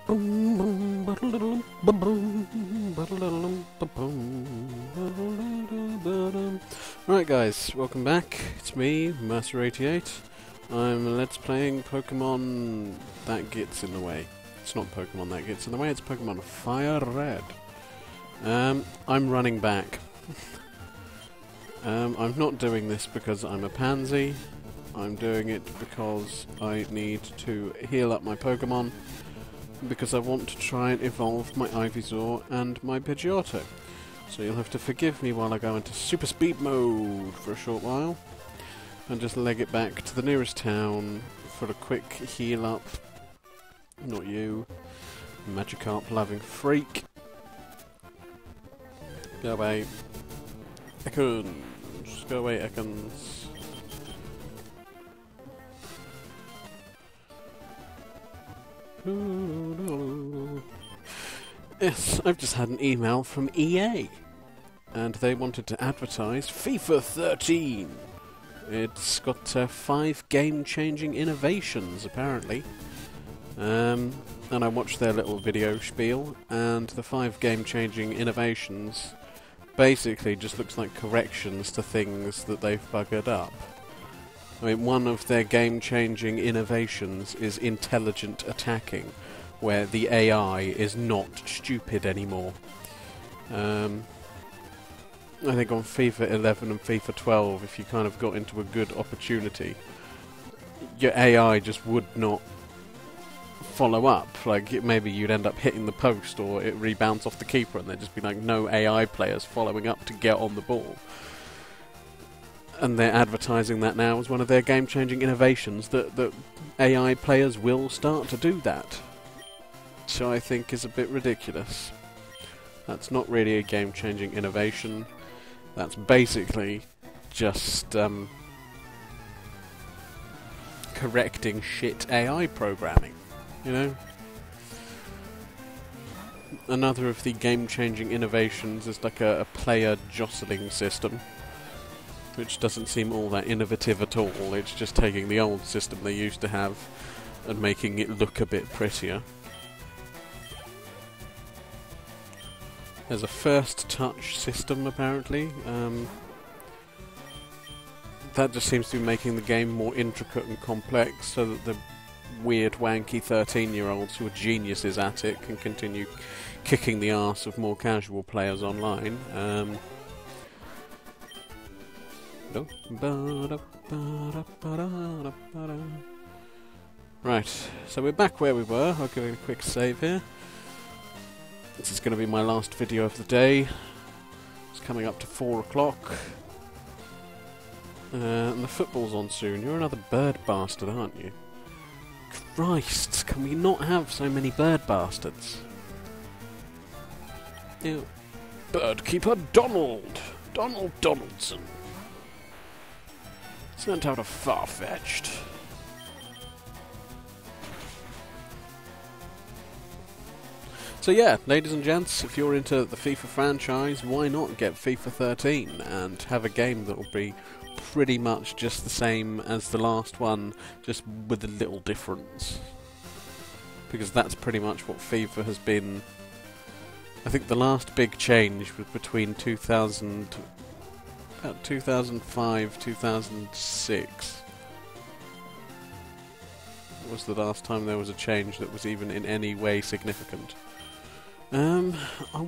Right guys, welcome back. It's me, Mercer88. I'm Let's Playing Pokemon That Gets in the Way. It's not Pokemon That Gets in the Way, it's Pokemon Fire Red. I'm running back. I'm not doing this because I'm a pansy. I'm doing it because I need to heal up my Pokemon, because I want to try and evolve my Ivysaur and my Pidgeotto. So you'll have to forgive me while I go into super speed mode for a short while, and just leg it back to the nearest town for a quick heal up. Not you, Magikarp loving freak. Go away. Ekans. Go away, Ekans. Yes, I've just had an email from EA, and they wanted to advertise FIFA 13. It's got 5 game-changing innovations, apparently. And I watched their little video spiel, and the 5 game-changing innovations basically just looks like corrections to things that they've buggered up. I mean, one of their game-changing innovations is intelligent attacking, where the AI is not stupid anymore. I think on FIFA 11 and FIFA 12, if you kind of got into a good opportunity, your AI just would not follow up. Like, maybe you'd end up hitting the post, or it rebounds off the keeper, and there'd just be like no AI players following up to get on the ball. And they're advertising that now as one of their game-changing innovations, that AI players will start to do that. So I think is a bit ridiculous. That's not really a game-changing innovation. That's basically just correcting shit AI programming, you know? Another of the game-changing innovations is like a player jostling system, which doesn't seem all that innovative at all. It's just taking the old system they used to have and making it look a bit prettier. There's a first touch system, apparently. That just seems to be making the game more intricate and complex, so that the weird, wanky 13-year-olds who are geniuses at it can continue kicking the arse of more casual players online. Right, so we're back where we were. I'll give it a quick save here. This is going to be my last video of the day. It's coming up to 4 o'clock. And the football's on soon. You're another bird bastard, aren't you? Christ, can we not have so many bird bastards? Ew. Birdkeeper Donald! Donald Donaldson. Sent out a Farfetch'd. So yeah, ladies and gents, if you're into the FIFA franchise, why not get FIFA 13 and have a game that will be pretty much just the same as the last one, just with a little difference. Because that's pretty much what FIFA has been. I think the last big change was between 2005, 2006 was the last time there was a change that was even in any way significant. I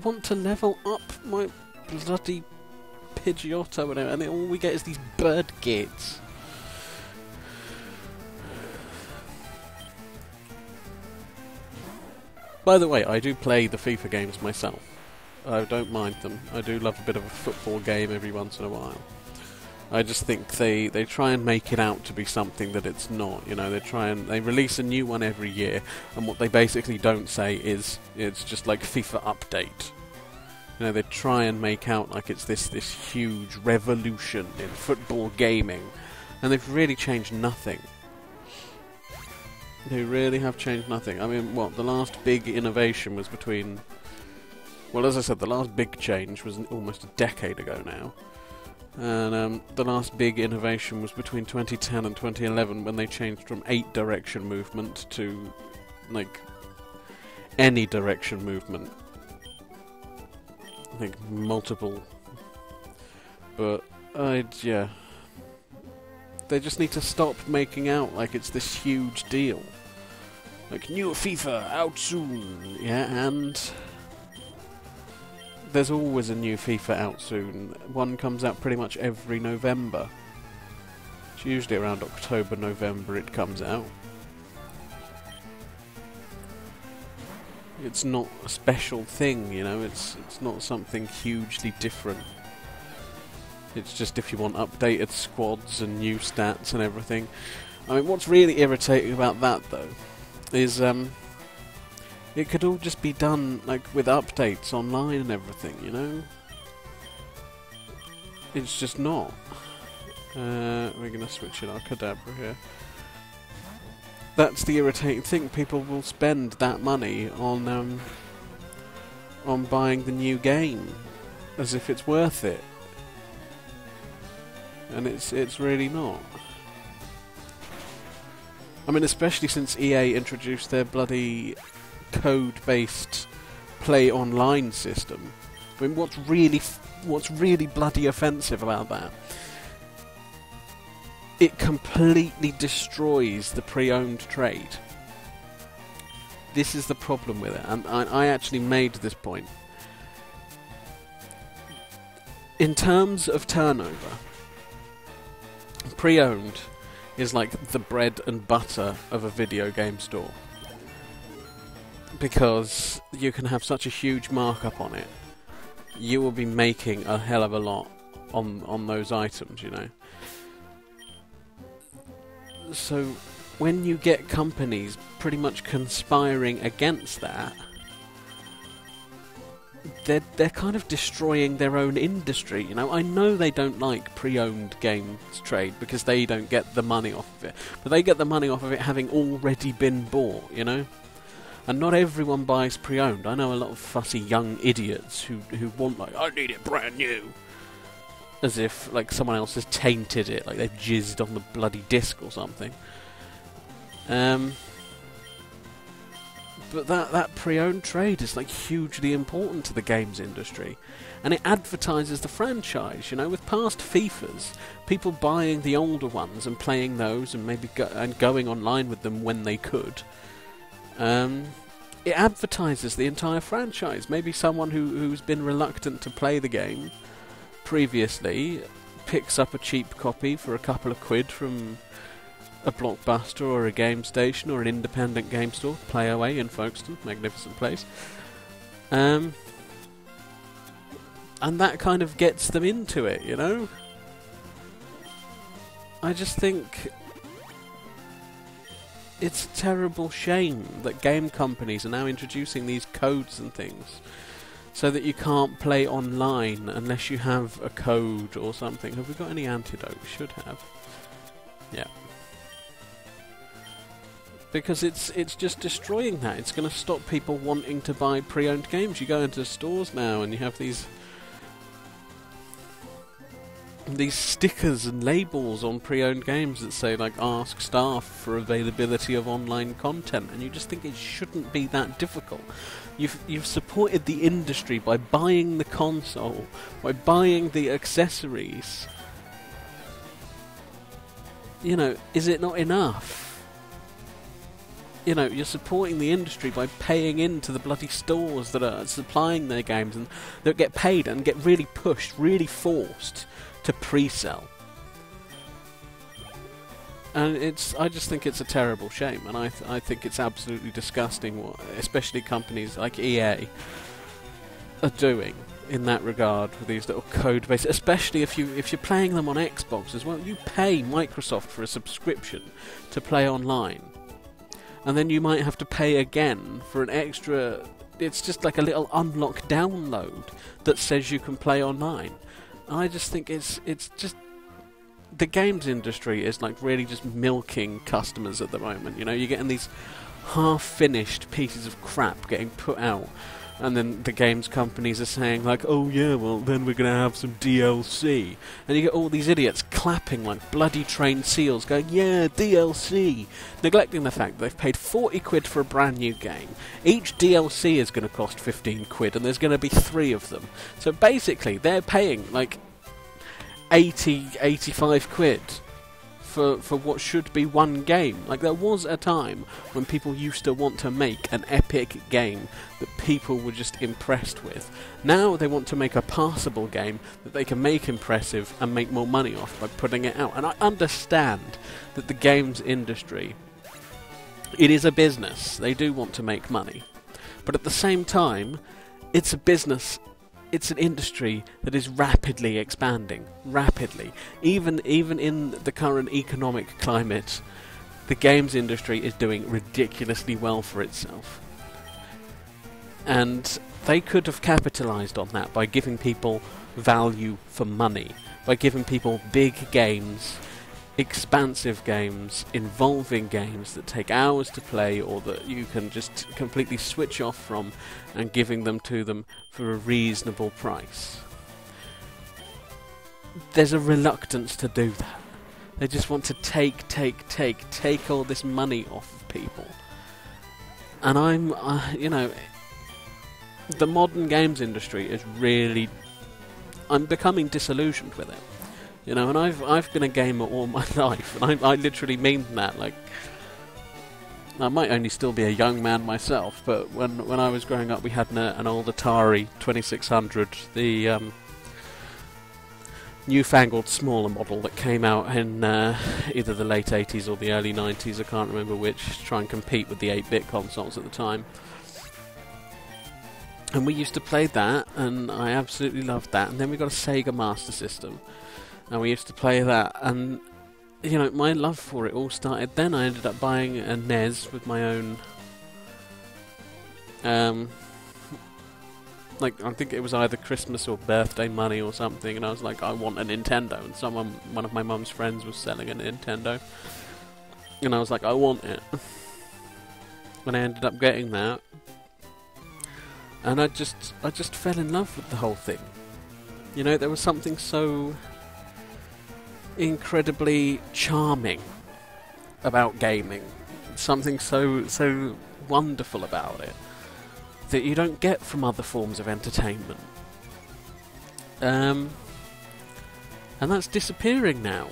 want to level up my bloody Pidgeotto, and all we get is these bird gates. By the way, I do play the FIFA games myself. I don't mind them. I do love a bit of a football game every once in a while. I just think they try and make it out to be something that it's not. You know, they release a new one every year, and what they basically don't say is it's just like FIFA update. You know, they try and make out like it's this huge revolution in football gaming, and they've really changed nothing. They really have changed nothing. I mean, what, the last big innovation was between... Well, as I said, the last big change was almost a decade ago now. And the last big innovation was between 2010 and 2011, when they changed from 8-direction movement to, like, any direction movement. I think multiple. But, yeah. They just need to stop making out like it's this huge deal. Like, new FIFA, out soon! Yeah, and there's always a new FIFA out soon. One comes out pretty much every November. It's usually around October, November it comes out. It's not a special thing, you know, it's not something hugely different. It's just if you want updated squads and new stats and everything. I mean, what's really irritating about that, though, is it could all just be done, like, with updates online and everything, you know? It's just not. We're gonna switch in our Kadabra here. That's the irritating thing. People will spend that money on buying the new game as if it's worth it, and it's really not. I mean, especially since EA introduced their bloody code-based play online system. I mean, what's really bloody offensive about that? It completely destroys the pre-owned trade. This is the problem with it, and I actually made this point. In terms of turnover, pre-owned is like the bread and butter of a video game store. Because you can have such a huge markup on it. You will be making a hell of a lot on those items, you know. So, when you get companies pretty much conspiring against that, they're kind of destroying their own industry, you know. I know they don't like pre-owned games trade because they don't get the money off of it, but they get the money off of it having already been bought, you know. And not everyone buys pre-owned. I know a lot of fussy young idiots who want, like, I need it brand new. As if, like, someone else has tainted it, like they've jizzed on the bloody disc or something. But that pre-owned trade is, like, hugely important to the games industry. And it advertises the franchise, you know, with past FIFAs, people buying the older ones and playing those and maybe going online with them when they could. It advertises the entire franchise. Maybe someone who's been reluctant to play the game previously picks up a cheap copy for a couple of quid from a Blockbuster or a Game Station or an independent game store, Playaway in Folkestone, magnificent place. And that kind of gets them into it, you know? I just think it's a terrible shame that game companies are now introducing these codes and things so that you can't play online unless you have a code or something. Have we got any antidote? We should have. Yeah. Because it's just destroying that. It's going to stop people wanting to buy pre-owned games. You go into stores now and you have these stickers and labels on pre-owned games that say, like, ask staff for availability of online content, and you just think it shouldn't be that difficult. You've supported the industry by buying the console, by buying the accessories. You know, is it not enough? You know, you're supporting the industry by paying into the bloody stores that are supplying their games and that get paid and get really pushed, really forced to pre-sell. And I just think it's a terrible shame, and I think it's absolutely disgusting what especially companies like EA are doing in that regard with these little code bases, especially if you're playing them on Xbox as well. You pay Microsoft for a subscription to play online, and then you might have to pay again for an extra. It's just like a little unlock download that says you can play online. I just think it's just the games industry is like really just milking customers at the moment. You know, you're getting these half-finished pieces of crap getting put out And then the games companies are saying, like, oh yeah, well, then we're going to have some DLC. And you get all these idiots clapping like bloody trained seals, going, yeah, DLC, neglecting the fact that they've paid 40 quid for a brand new game. Each DLC is going to cost 15 quid, and there's going to be 3 of them. So basically, they're paying, like, 85 quid for what should be one game. Like, there was a time when people used to want to make an epic game that people were just impressed with. Now they want to make a passable game that they can make impressive and make more money off by putting it out. And I understand that the games industry, it is a business. They do want to make money. But at the same time, it's a business. It's an industry that is rapidly expanding. Rapidly. Even in the current economic climate, the games industry is doing ridiculously well for itself. And they could have capitalised on that by giving people value for money. By giving people big games, expansive games, involving games that take hours to play or that you can just completely switch off from, and giving them to them for a reasonable price. There's a reluctance to do that. They just want to take all this money off of people. And the modern games industry is really... I'm becoming disillusioned with it. You know, and I've been a gamer all my life, and I literally mean that. Like, I might only still be a young man myself, but when I was growing up, we had an old Atari 2600, the newfangled smaller model that came out in either the late 80s or the early 90s, I can't remember which, to try and compete with the 8-bit consoles at the time. And we used to play that, and I absolutely loved that. And then we got a Sega Master System, and we used to play that, and you know, my love for it all started then. I ended up buying a NES with my own, like, I think it was either Christmas or birthday money or something, and I was like, I want a Nintendo, and one of my mum's friends was selling a Nintendo, and I was like, I want it. And I ended up getting that, and I just fell in love with the whole thing. You know, there was something so incredibly charming about gaming, something so wonderful about it that you don't get from other forms of entertainment, and that's disappearing now.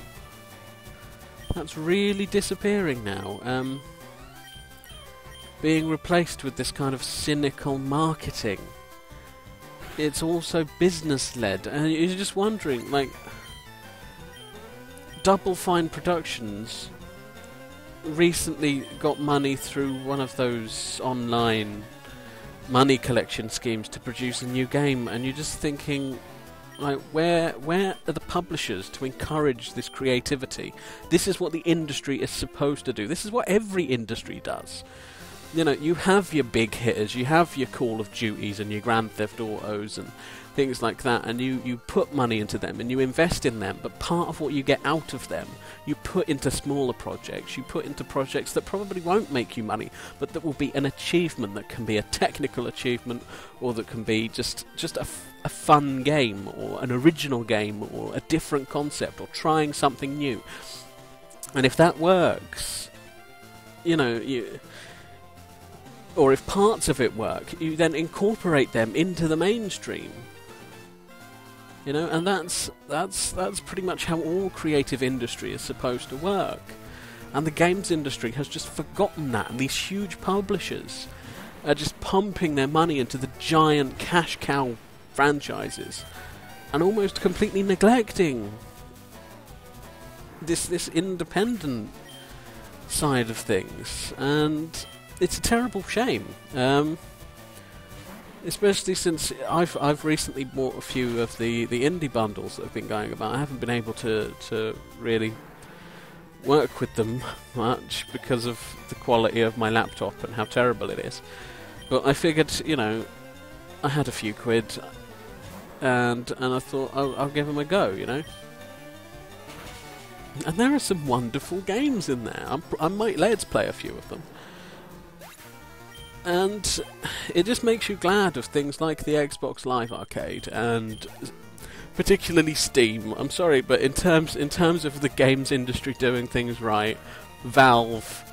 That's really disappearing now, being replaced with this kind of cynical marketing. It's also business-led, and you're just wondering, like, Double Fine Productions recently got money through one of those online money collection schemes to produce a new game, and you're just thinking, like, where are the publishers to encourage this creativity? This is what the industry is supposed to do. This is what every industry does. You know, you have your big hitters, you have your Call of Duties and your Grand Theft Autos and things like that, and you put money into them and you invest in them, but part of what you get out of them you put into smaller projects, you put into projects that probably won't make you money, but that will be an achievement, that can be a technical achievement, or that can be just a fun game, or an original game, or a different concept, or trying something new. And if that works, you know, or if parts of it work, you then incorporate them into the mainstream. You know, and that's pretty much how all creative industry is supposed to work. And the games industry has just forgotten that, and these huge publishers are just pumping their money into the giant cash cow franchises and almost completely neglecting this independent side of things. And it's a terrible shame. Especially since I've recently bought a few of the indie bundles that have been going about. I haven't been able to really work with them much because of the quality of my laptop and how terrible it is. But I figured, you know, I had a few quid, and I thought I'll give them a go, you know. And there are some wonderful games in there. I might let's play a few of them. And it just makes you glad of things like the Xbox Live Arcade and particularly Steam. I'm sorry, but in terms of the games industry doing things right, Valve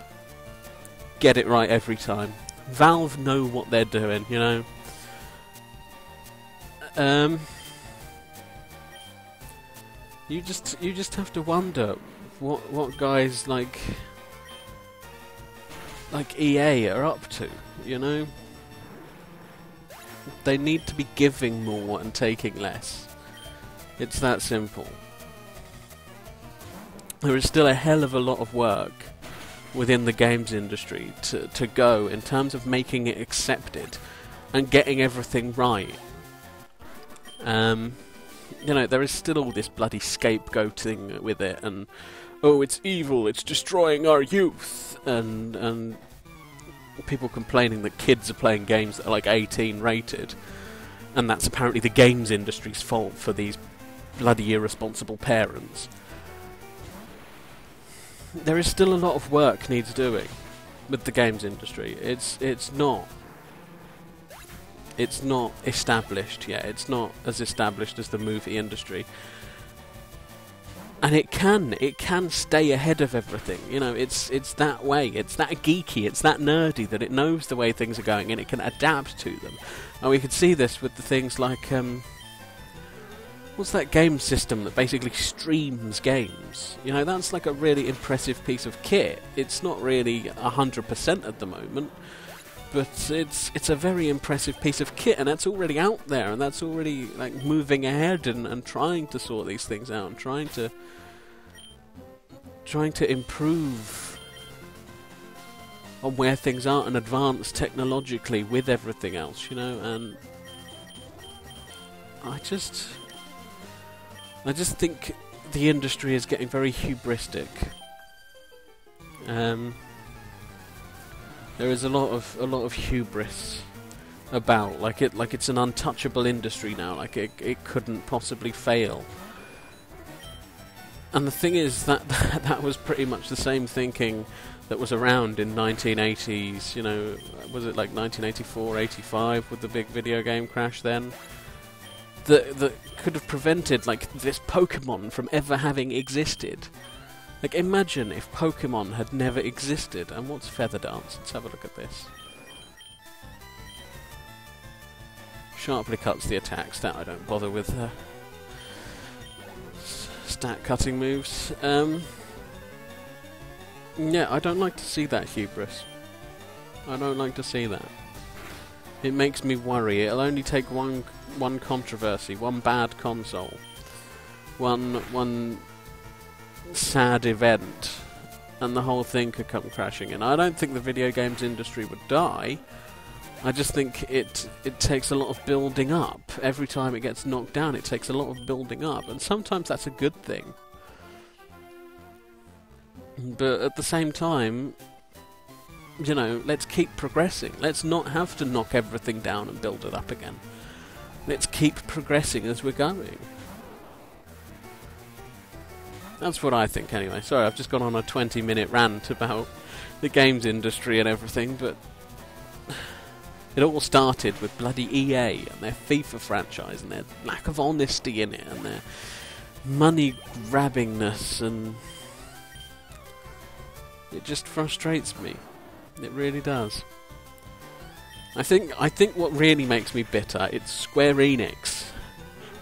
get it right every time. Valve know what they're doing, you know. You just have to wonder what guys like EA are up to, you know? They need to be giving more and taking less. It's that simple. There is still a hell of a lot of work within the games industry to go in terms of making it accepted and getting everything right. You know, there is still all this bloody scapegoating with it, and oh, it's evil, it's destroying our youth, and people complaining that kids are playing games that are like 18 rated, and that's apparently the games industry's fault for these bloody irresponsible parents. There is still a lot of work needs doing with the games industry. It's not established yet. It's not as established as the movie industry. And it can stay ahead of everything. You know, it's that way. It's that geeky. It's that nerdy that it knows the way things are going and it can adapt to them. And we could see this with the things like what's that game system that basically streams games? You know, that's like a really impressive piece of kit. It's not really 100% at the moment, but it's a very impressive piece of kit, and that's already out there, and that's already like moving ahead and trying to sort these things out, and trying to improve on where things are and advance technologically with everything else, you know. And I just think the industry is getting very hubristic. There is a lot of hubris about, like it's an untouchable industry now, like it couldn't possibly fail. And the thing is that was pretty much the same thinking that was around in 1980s, you know, was it like 1984, 85 with the big video game crash then? That could have prevented like this Pokemon from ever having existed. Like, imagine if Pokemon had never existed. And what's Feather Dance? Let's have a look at this. Sharply cuts the attack. Stat, I don't bother with stat cutting moves. Yeah, I don't like to see that hubris. I don't like to see that. It makes me worry. It'll only take one controversy, one bad console, one sad event, and the whole thing could come crashing in. I don't think the video games industry would die. I just think it takes a lot of building up. Every time it gets knocked down, it takes a lot of building up, and sometimes that's a good thing. But at the same time, you know, let's keep progressing. Let's not have to knock everything down and build it up again. Let's keep progressing as we're going. That's what I think anyway. Sorry, I've just gone on a 20-minute rant about the games industry and everything, but it all started with bloody EA and their FIFA franchise and their lack of honesty in it and their money-grabbingness, and it just frustrates me. It really does. I think what really makes me bitter, it's Square Enix.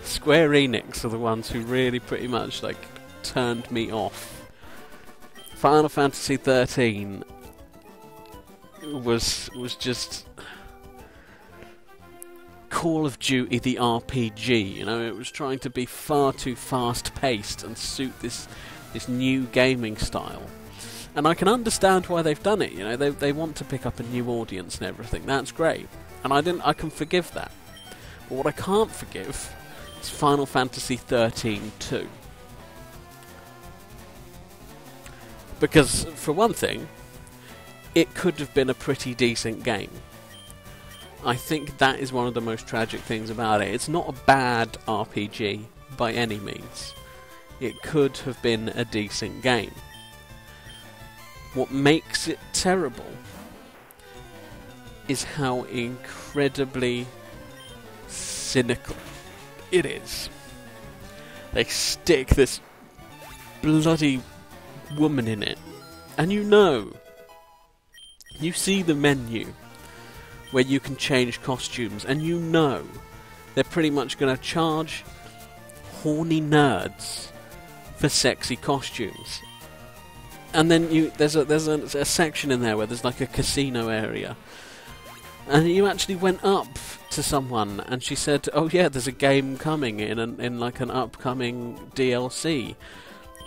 Square Enix are the ones who really pretty much like turned me off. Final Fantasy 13 was just Call of Duty the RPG, you know. It was trying to be far too fast-paced and suit this new gaming style. And I can understand why they've done it, you know. They want to pick up a new audience and everything. That's great. And I can forgive that. But what I can't forgive is Final Fantasy 13-2. Because, for one thing, it could have been a pretty decent game. I think that is one of the most tragic things about it. It's not a bad RPG by any means. It could have been a decent game. What makes it terrible is how incredibly cynical it is. They stick this bloody woman in it, and you see the menu where you can change costumes, and they're pretty much going to charge horny nerds for sexy costumes. And then there's a section in there where there's like a casino area, and you actually went up to someone and she said, "Oh yeah, there's a game coming in like an upcoming DLC,"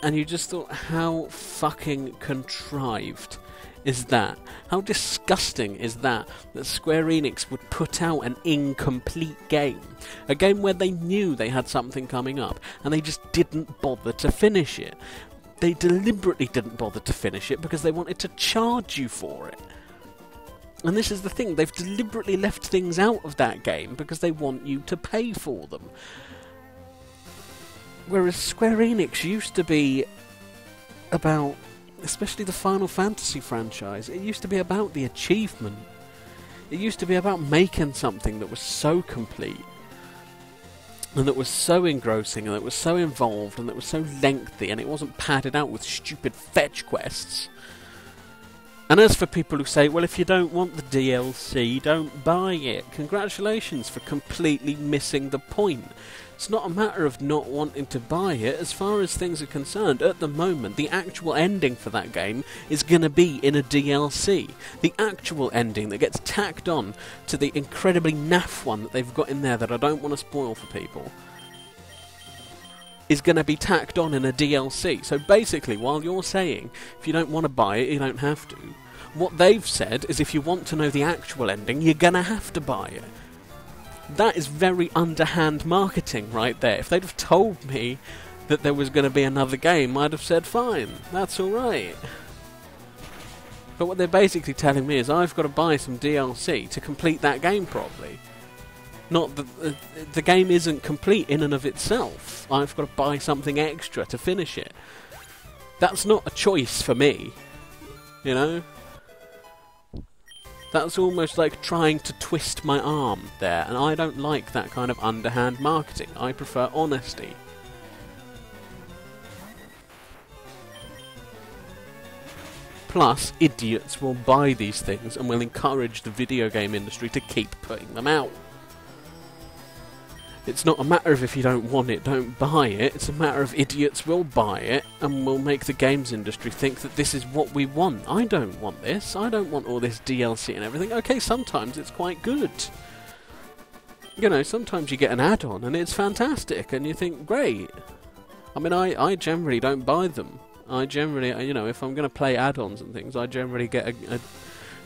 and you just thought, how fucking contrived is that? How disgusting is that Square Enix would put out an incomplete game, a game where they knew they had something coming up and they just didn't bother to finish it. They deliberately didn't bother to finish it because they wanted to charge you for it. And this is the thing, they've deliberately left things out of that game because they want you to pay for them. Whereas Square Enix used to be about, especially the Final Fantasy franchise, it used to be about the achievement. It used to be about making something that was so complete, and that was so engrossing, and that was so involved, and that was so lengthy, and it wasn't padded out with stupid fetch quests. And as for people who say, well, if you don't want the DLC, don't buy it, congratulations for completely missing the point. It's not a matter of not wanting to buy it. As far as things are concerned, at the moment, the actual ending for that game is going to be in a DLC. The actual ending that gets tacked on to the incredibly naff one that they've got in there that I don't want to spoil for people, is going to be tacked on in a DLC. So basically, while you're saying, if you don't want to buy it, you don't have to, what they've said is if you want to know the actual ending, you're going to have to buy it. That is very underhand marketing right there. If they'd have told me that there was going to be another game, I'd have said, fine, that's alright. But what they're basically telling me is I've got to buy some DLC to complete that game properly. Not that the game isn't complete in and of itself. I've got to buy something extra to finish it. That's not a choice for me, you know? That's almost like trying to twist my arm there, and I don't like that kind of underhand marketing. I prefer honesty. Plus, idiots will buy these things and will encourage the video game industry to keep putting them out. It's not a matter of if you don't want it, don't buy it. It's a matter of idiots will buy it and will make the games industry think that this is what we want. I don't want this. I don't want all this DLC and everything. Okay, sometimes it's quite good. You know, sometimes you get an add-on and it's fantastic and you think, great. I mean, I generally don't buy them. I generally, you know, if I'm going to play add-ons and things, I generally get a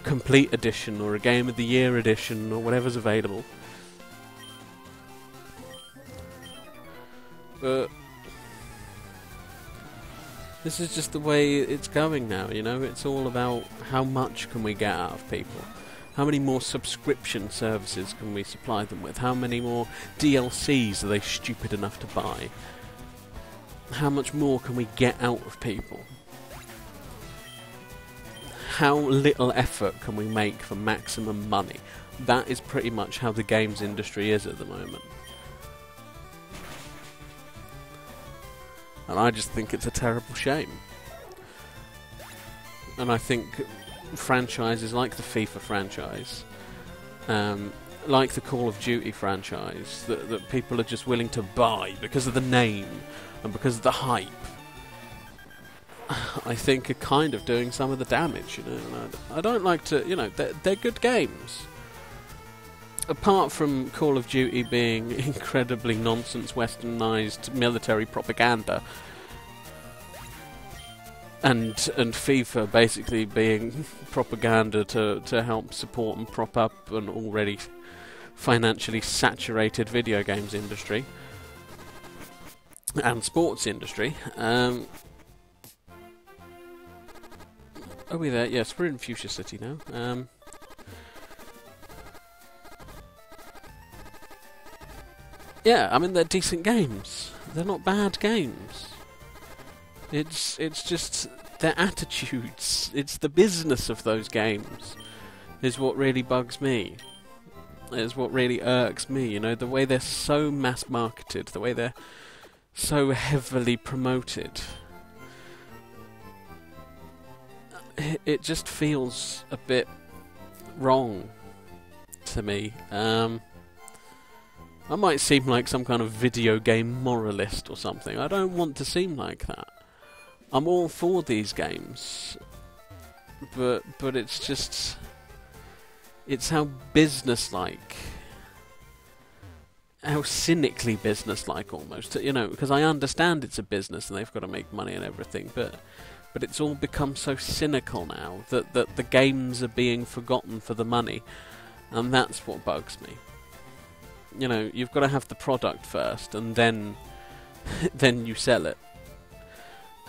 complete edition or a Game of the Year edition or whatever's available. But this is just the way it's going now, you know? It's all about how much can we get out of people? How many more subscription services can we supply them with? How many more DLCs are they stupid enough to buy? How much more can we get out of people? How little effort can we make for maximum money? That is pretty much how the games industry is at the moment. And I just think it's a terrible shame. And I think franchises like the FIFA franchise, like the Call of Duty franchise, that people are just willing to buy because of the name and because of the hype, I think are kind of doing some of the damage, you know. And I don't like to, you know, they're good games. Apart from Call of Duty being incredibly nonsense, westernised military propaganda, and FIFA basically being propaganda to help support and prop up an already financially saturated video games industry and sports industry. Are we there? Yes, we're in Fuchsia City now. Yeah, I mean, they're decent games. They're not bad games. It's just their attitudes. It's the business of those games is what really bugs me. Is what really irks me, you know, the way they're so mass marketed, the way they're so heavily promoted. It just feels a bit wrong to me. I might seem like some kind of video game moralist or something. I don't want to seem like that. I'm all for these games, but it's just... It's how business-like, how cynically business-like almost, you know, because I understand it's a business and they've got to make money and everything, but it's all become so cynical now that the games are being forgotten for the money, and that's what bugs me. You know, you've got to have the product first, and then you sell it.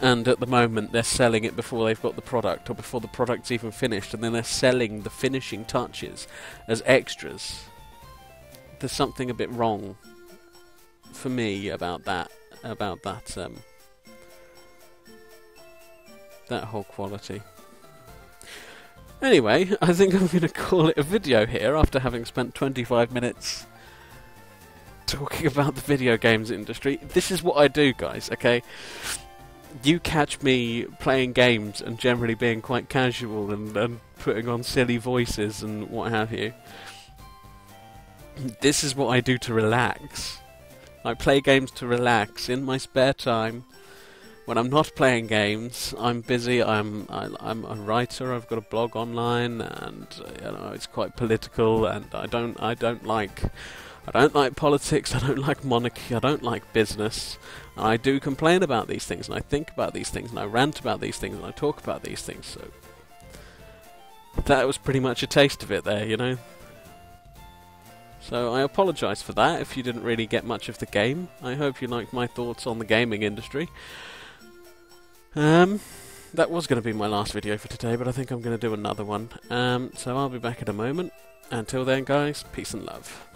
And at the moment, they're selling it before they've got the product, or before the product's even finished, and then they're selling the finishing touches as extras. There's something a bit wrong for me about that whole quality. Anyway, I think I'm going to call it a video here after having spent 25 minutes talking about the video games industry. This is what I do, guys, okay? You catch me playing games and generally being quite casual and putting on silly voices and what have you. This is what I do to relax. I play games to relax in my spare time. When I'm not playing games, I'm busy. I'm a writer. I've got a blog online, and you know, it's quite political. And I don't like politics. I don't like monarchy. I don't like business. And I do complain about these things, and I think about these things, and I rant about these things, and I talk about these things. So that was pretty much a taste of it there, you know. So I apologise for that if you didn't really get much of the game. I hope you liked my thoughts on the gaming industry. That was going to be my last video for today, but I think I'm going to do another one. So I'll be back in a moment. Until then, guys, peace and love.